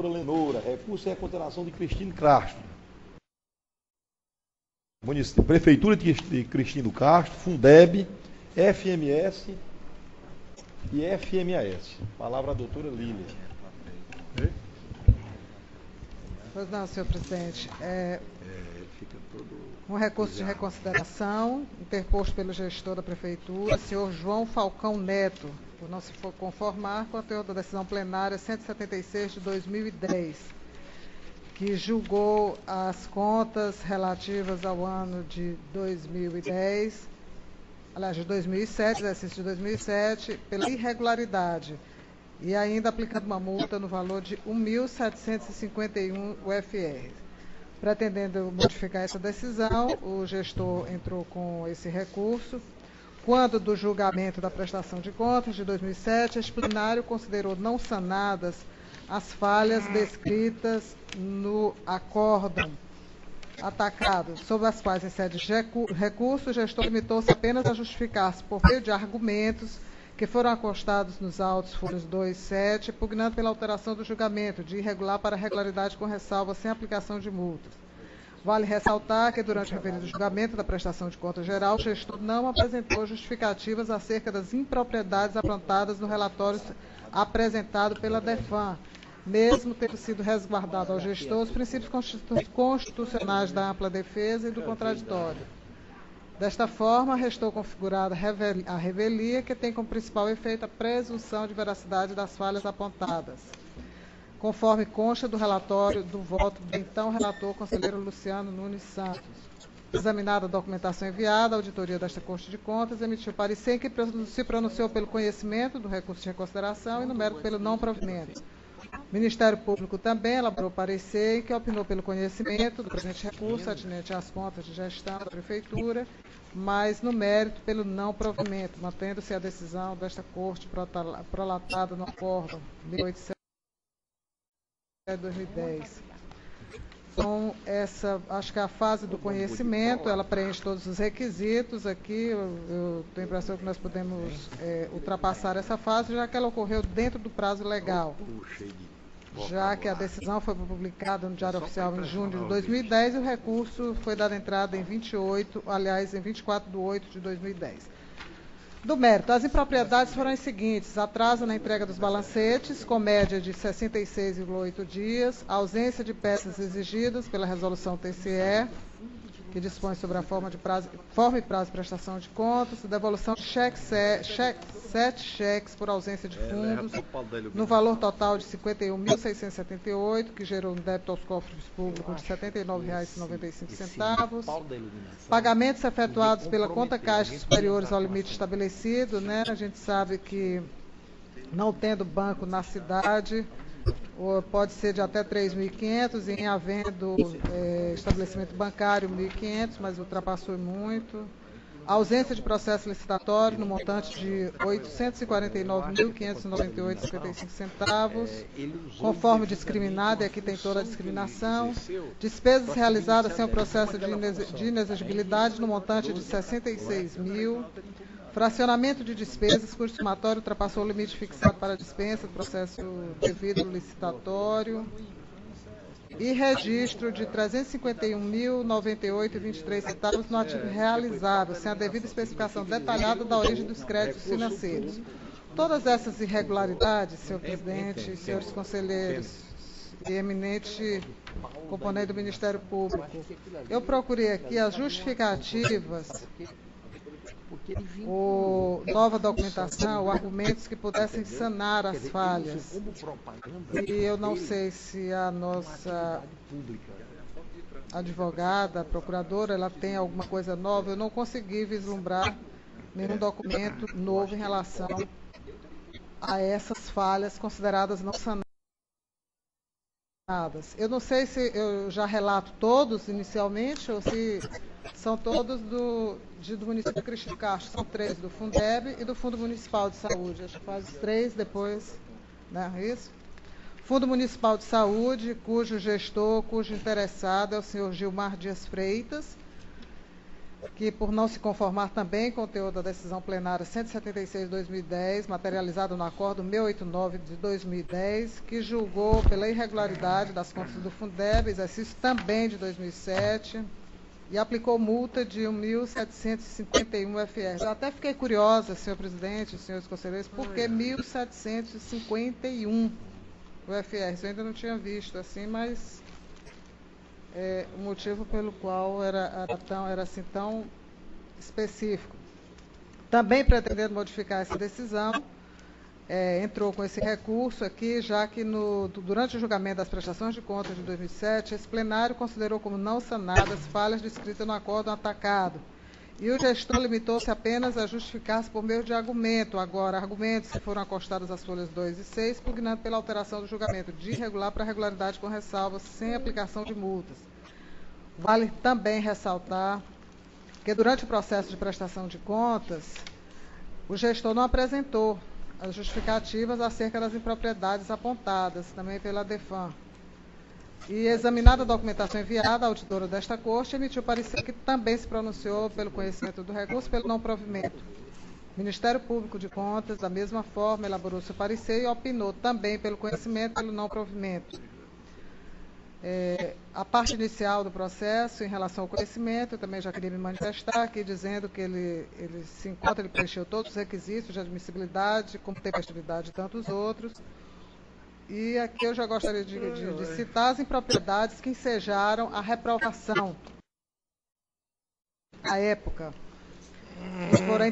Lenoura, recurso e reconsideração de Cristino Castro. Prefeitura de Cristino Castro, Fundeb, FMS e FMAS. Palavra à doutora Lília. Pois não, senhor presidente. Um recurso de reconsideração interposto pelo gestor da prefeitura, senhor João Falcão Neto, por não se conformar com a teor da decisão plenária 176 de 2010, que julgou as contas relativas ao ano de 2010, aliás, de 2007, exercício de 2007, pela irregularidade, e ainda aplicando uma multa no valor de 1.751 UFR. Pretendendo modificar essa decisão, o gestor entrou com esse recurso. Quando do julgamento da prestação de contas de 2007, este plenário considerou não sanadas as falhas descritas no acórdão atacado, sobre as quais, em sede de recurso, o gestor limitou-se apenas a justificar-se por meio de argumentos que foram acostados nos autos folhas 2 e 7, pugnando pela alteração do julgamento de irregular para regularidade com ressalva sem aplicação de multas. Vale ressaltar que, durante o referido julgamento da prestação de contas geral, o gestor não apresentou justificativas acerca das impropriedades aprontadas no relatório apresentado pela DEFAM, mesmo tendo sido resguardado ao gestor os princípios constitucionais da ampla defesa e do contraditório. Desta forma, restou configurada a revelia, que tem como principal efeito a presunção de veracidade das falhas apontadas, conforme consta do relatório do voto do então relator conselheiro Luciano Nunes Santos. Examinada a documentação enviada, a auditoria desta Corte de Contas emitiu parecer em que se pronunciou pelo conhecimento do recurso de reconsideração e no mérito pelo não provimento. O Ministério Público também elaborou parecer em que opinou pelo conhecimento do presente recurso atinente às contas de gestão da Prefeitura, mas no mérito pelo não provimento, mantendo-se a decisão desta Corte prolatada no acórdão 1087 de 2010. Então, acho que a fase do conhecimento, ela preenche todos os requisitos aqui. Eu tenho a impressão que nós podemos ultrapassar essa fase, já que ela ocorreu dentro do prazo legal, já que a decisão foi publicada no Diário Oficial em junho de 2010 e o recurso foi dado entrada em 24 de 8 de 2010. Do mérito, as impropriedades foram as seguintes: atraso na entrega dos balancetes, com média de 66,8 dias, ausência de peças exigidas pela resolução TCE, que dispõe sobre a forma e prazo de prestação de contas, devolução de 7 cheques por ausência de fundos, no valor total de R$ 51.678, que gerou um débito aos cofres públicos de R$ 79,95. Pagamentos efetuados pela conta caixa superiores ao limite estabelecido, né? A gente sabe que, não tendo banco na cidade, pode ser de até 3.500, e em havendo estabelecimento bancário 1.500, mas ultrapassou muito. Ausência de processo licitatório no montante de R$ 849.598,55, conforme discriminado, e aqui tem toda a discriminação. Despesas realizadas sem o processo de inexigibilidade no montante de R$ 66.000. Fracionamento de despesas, cujo somatório ultrapassou o limite fixado para a dispensa do processo devido licitatório. E registro de R$ 351.098,23 no ativo realizável, sem a devida especificação detalhada da origem dos créditos financeiros. Todas essas irregularidades, senhor presidente, senhores conselheiros e eminente componente do Ministério Público, eu procurei aqui as justificativas, nova documentação, argumentos que pudessem sanar as falhas. E eu não sei se a nossa advogada, procuradora, ela tem alguma coisa nova. Eu não consegui vislumbrar nenhum documento novo em relação a essas falhas consideradas não sanadas. Eu não sei se eu já relato todos inicialmente ou se são todos do município de Cristino Castro. São 3 do Fundeb e do Fundo Municipal de Saúde. Acho que faz os 3 depois, né? Isso. Fundo Municipal de Saúde, cujo interessado é o senhor Gilmar Dias Freitas. que, por não se conformar também com o teor da decisão plenária 176 de 2010, materializado no acordo 689 de 2010, que julgou pela irregularidade das contas do Fundeb, exercício também de 2007, e aplicou multa de 1.751 UFR. Eu até fiquei curiosa, senhor presidente, senhores conselheiros, por que 1.751 UFR? Isso eu ainda não tinha visto assim, mas o motivo pelo qual era assim tão específico. Também pretendendo modificar essa decisão, entrou com esse recurso aqui, já que durante o julgamento das prestações de contas de 2007, esse plenário considerou como não sanadas falhas descritas no acórdão atacado. E o gestor limitou-se apenas a justificar-se por meio de argumento. Agora, argumentos que foram acostados às folhas 2 e 6, pugnando pela alteração do julgamento de irregular para regularidade com ressalvas, sem aplicação de multas. Vale também ressaltar que durante o processo de prestação de contas, o gestor não apresentou as justificativas acerca das impropriedades apontadas, também pela DEFAM. E, examinada a documentação enviada, a auditora desta corte emitiu parecer que também se pronunciou pelo conhecimento do recurso pelo não provimento. O Ministério Público de Contas, da mesma forma, elaborou seu parecer e opinou também pelo conhecimento pelo não provimento. A parte inicial do processo, em relação ao conhecimento, eu também já queria me manifestar aqui, dizendo que ele preencheu todos os requisitos de admissibilidade, como tempestividade e tantos outros. E aqui eu já gostaria de citar as impropriedades que ensejaram a reprovação à época. Foram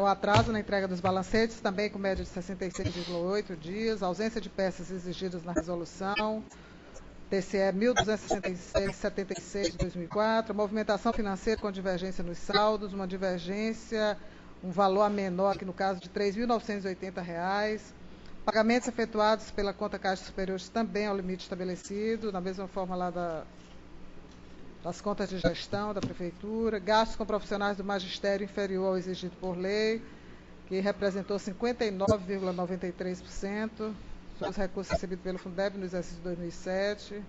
o atraso na entrega dos balancetes, também com média de 66,8 dias, ausência de peças exigidas na resolução, TCE 1266/76 de 2004, movimentação financeira com divergência nos saldos, um valor menor, aqui no caso de R$ 3.980, pagamentos efetuados pela conta Caixa Superiores também ao limite estabelecido, da mesma forma lá das contas de gestão da Prefeitura, gastos com profissionais do magistério inferior ao exigido por lei, que representou 59,93%, sobre os recursos recebidos pelo Fundeb no exercício de 2007,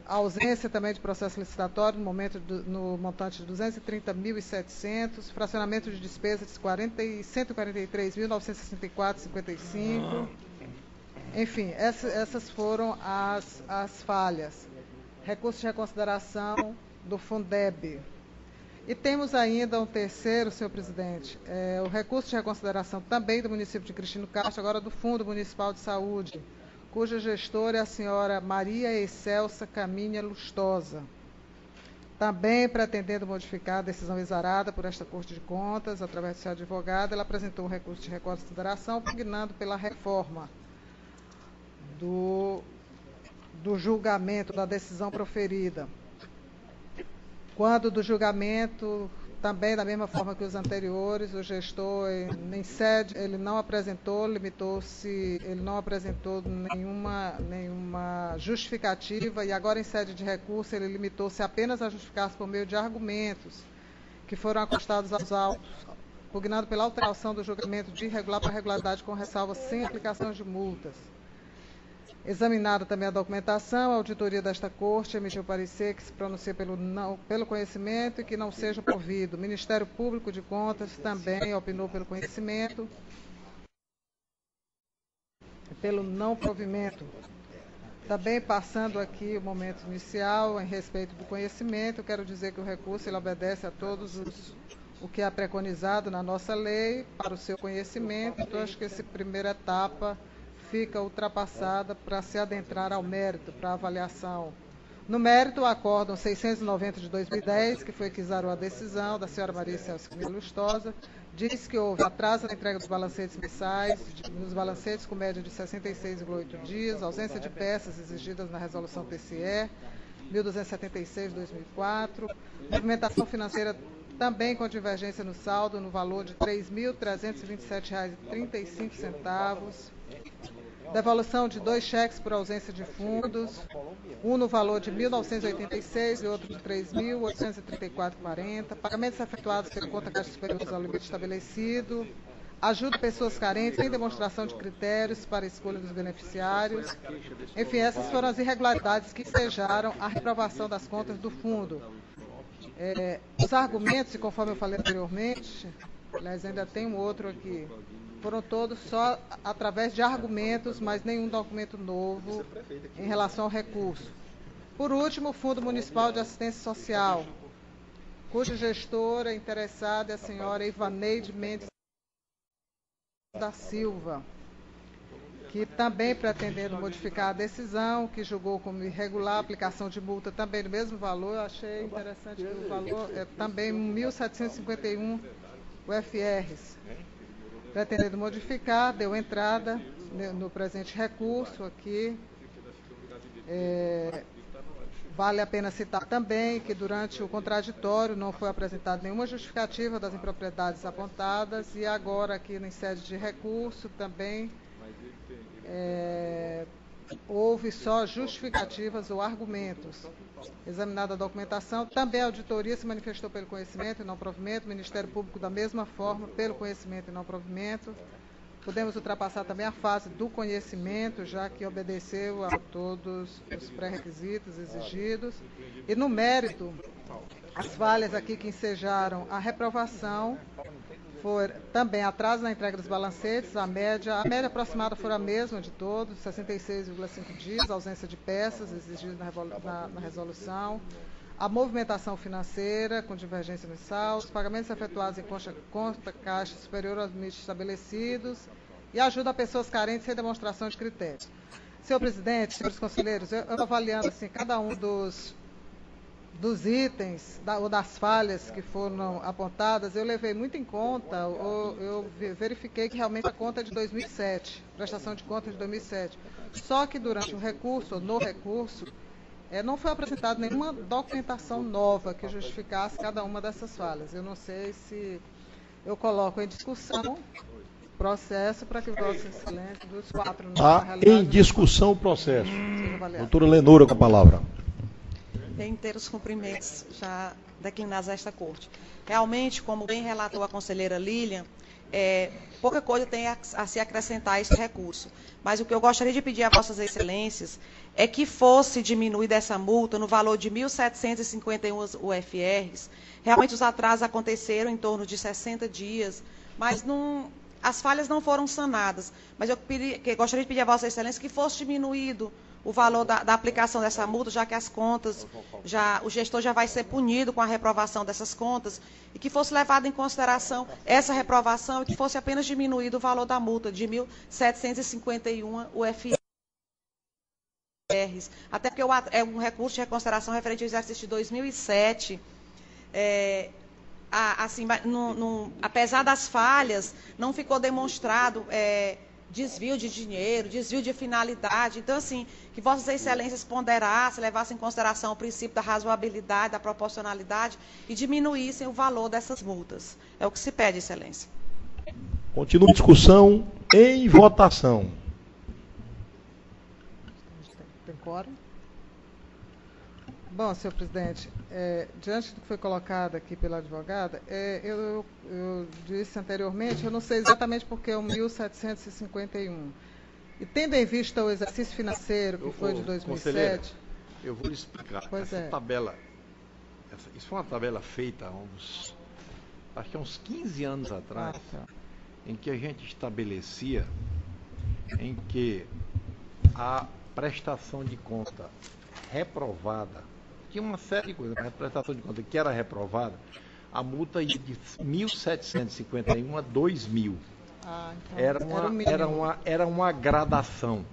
ausência também de processo licitatório no montante de 230.700, fracionamento de despesas de 143.964,55. Enfim, essas foram as falhas. Recurso de reconsideração do Fundeb. E temos ainda um terceiro, senhor presidente, o recurso de reconsideração também do município de Cristino Castro, agora do Fundo Municipal de Saúde, cuja gestora é a senhora Maria Excelsa Caminha Lustosa. Também pretendendo modificar a decisão exarada por esta Corte de Contas, através do seu advogado, ela apresentou um recurso de reconsideração, pugnando pela reforma do julgamento, da decisão proferida. Quando do julgamento, também da mesma forma que os anteriores, o gestor, em sede, ele não apresentou nenhuma justificativa, e agora em sede de recurso ele limitou-se apenas a justificar-se por meio de argumentos que foram acostados aos autos, pugnando pela alteração do julgamento de irregular para regularidade com ressalva sem aplicação de multas. Examinada também a documentação, a auditoria desta Corte emitiu parecer que se pronuncia pelo conhecimento e que não seja provido. O Ministério Público de Contas também opinou pelo conhecimento e pelo não provimento. Também passando aqui o momento inicial, em respeito do conhecimento, eu quero dizer que o recurso ele obedece a todos o que é preconizado na nossa lei para o seu conhecimento. Então, acho que essa primeira etapa fica ultrapassada para se adentrar ao mérito, para a avaliação. No mérito, o acórdão 690 de 2010, que foi que exarou a decisão da senhora Maria Celso Lustosa, diz que houve atraso na entrega dos balancetes mensais, nos balancetes com média de 66,8 dias, ausência de peças exigidas na resolução TCE 1276 de 2004, movimentação financeira também com divergência no saldo no valor de R$ 3.327,35, devolução de 2 cheques por ausência de fundos, um no valor de R$ 1.986 e outro de R$ 3.834,40, pagamentos efetuados pela conta Caixa Superior ao limite estabelecido, ajuda a pessoas carentes sem demonstração de critérios para a escolha dos beneficiários. Enfim, essas foram as irregularidades que ensejaram a reprovação das contas do fundo. Os argumentos, e conforme eu falei anteriormente, aliás, ainda tem um outro aqui, foram todos só através de argumentos, mas nenhum documento novo em relação ao recurso. Por último, o Fundo Municipal de Assistência Social, cuja gestora interessada é a senhora Ivaneide Mendes da Silva, que também pretendendo modificar a decisão, que julgou como irregular a aplicação de multa também do mesmo valor. Eu achei interessante que o valor é também 1.751 UFRs. Pretendendo modificar, deu entrada no presente recurso aqui. Vale a pena citar também que durante o contraditório não foi apresentada nenhuma justificativa das impropriedades apontadas e agora aqui em sede de recurso também houve só justificativas ou argumentos. Examinada a documentação, também a auditoria se manifestou pelo conhecimento e não provimento, o Ministério Público da mesma forma, pelo conhecimento e não provimento. Podemos ultrapassar também a fase do conhecimento, já que obedeceu a todos os pré-requisitos exigidos. E no mérito, as falhas aqui que ensejaram a reprovação foi também atraso na entrega dos balancetes, a média aproximada foi a mesma de todos, 66,5 dias, ausência de peças exigidas na resolução, a movimentação financeira com divergência mensal, os pagamentos efetuados em conta caixa superior aos limites estabelecidos e ajuda a pessoas carentes sem demonstração de critérios. Senhor presidente, senhores conselheiros, eu avaliando assim, cada um dos itens ou das falhas que foram apontadas, eu levei muito em conta, eu verifiquei que realmente a conta é de 2007, prestação de contas de 2007. Só que durante o recurso, ou no recurso, não foi apresentada nenhuma documentação nova que justificasse cada uma dessas falhas. Eu não sei se eu coloco em discussão o processo para que Vossa Excelência, dos quatro... Está em discussão o processo. Doutora Lenora com a palavra. Em inteiros cumprimentos já declinados a esta corte. Realmente, como bem relatou a conselheira Lilian, pouca coisa tem a se acrescentar a este recurso. Mas o que eu gostaria de pedir a Vossas Excelências é que fosse diminuída essa multa no valor de 1.751 UFRs. Realmente os atrasos aconteceram em torno de 60 dias, mas as falhas não foram sanadas. Mas eu gostaria de pedir a Vossa Excelência que fosse diminuído o valor da aplicação dessa multa, já que as contas, o gestor já vai ser punido com a reprovação dessas contas, e que fosse levado em consideração essa reprovação e que fosse apenas diminuído o valor da multa de 1.751 UFRs. Até porque é um recurso de reconsideração referente ao exercício de 2007. Apesar das falhas, não ficou demonstrado desvio de dinheiro, desvio de finalidade. Então, assim, que Vossas Excelências ponderassem, levassem em consideração o princípio da razoabilidade, da proporcionalidade e diminuíssem o valor dessas multas. É o que se pede, Excelência. Continua a discussão em votação. Tem quórum? Bom, senhor presidente, diante do que foi colocado aqui pela advogada, eu disse anteriormente, eu não sei exatamente porque é o 1.751. E tendo em vista o exercício financeiro que foi de 2007... Eu vou lhe explicar. Tabela, isso foi uma tabela feita acho que há uns 15 anos atrás, em que a gente estabelecia em que a prestação de conta reprovada, tinha uma série de coisas, a prestação de conta que era reprovada, a multa ia de 1.751 a 2.000. Então, era uma gradação.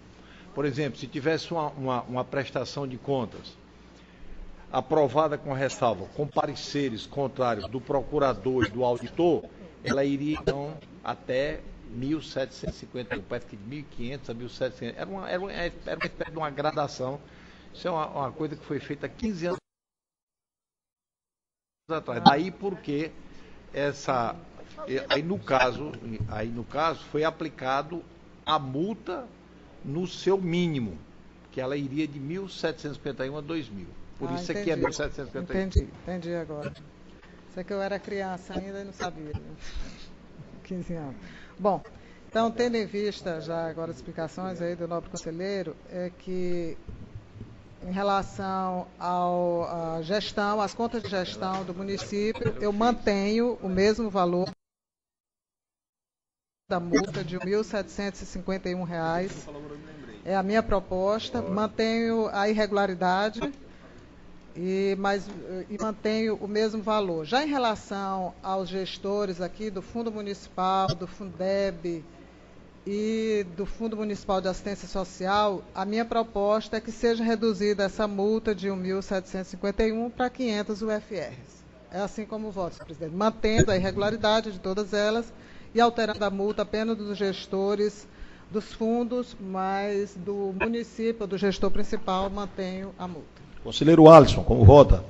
Por exemplo, se tivesse uma prestação de contas aprovada com ressalva, com pareceres contrários do procurador e do auditor, ela iria então até 1.751, parece que de 1.500 a 1.700. Era uma espécie de uma gradação. Isso é uma coisa que foi feita há 15 anos atrás. Daí porque aí no caso foi aplicado a multa no seu mínimo, que ela iria de 1.751 a 2.000. Por isso entendi. Aqui é 1.751. Entendi agora. Isso é que eu era criança ainda e não sabia. 15 anos. Bom, então, tendo em vista já agora as explicações aí do nobre conselheiro, é que Em relação à gestão, às contas de gestão do município, eu mantenho o mesmo valor da multa de R$ 1.751. É a minha proposta. Mantenho a irregularidade e mantenho o mesmo valor. Já em relação aos gestores aqui do Fundo Municipal, do Fundeb e do Fundo Municipal de Assistência Social, a minha proposta é que seja reduzida essa multa de 1.751 para 500 UFRs. É assim como voto, senhor presidente, mantendo a irregularidade de todas elas e alterando a multa apenas dos gestores dos fundos, mas do município, do gestor principal, mantenho a multa. Conselheiro Alisson, como vota?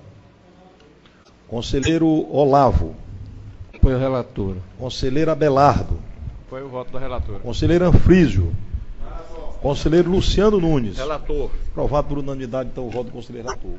Conselheiro Olavo. Apoio ao relator. Conselheiro Abelardo. Foi o voto do relator. Conselheiro Anfrísio. Conselheiro Luciano Nunes. Relator. Aprovado por unanimidade, então, o voto do conselheiro relator.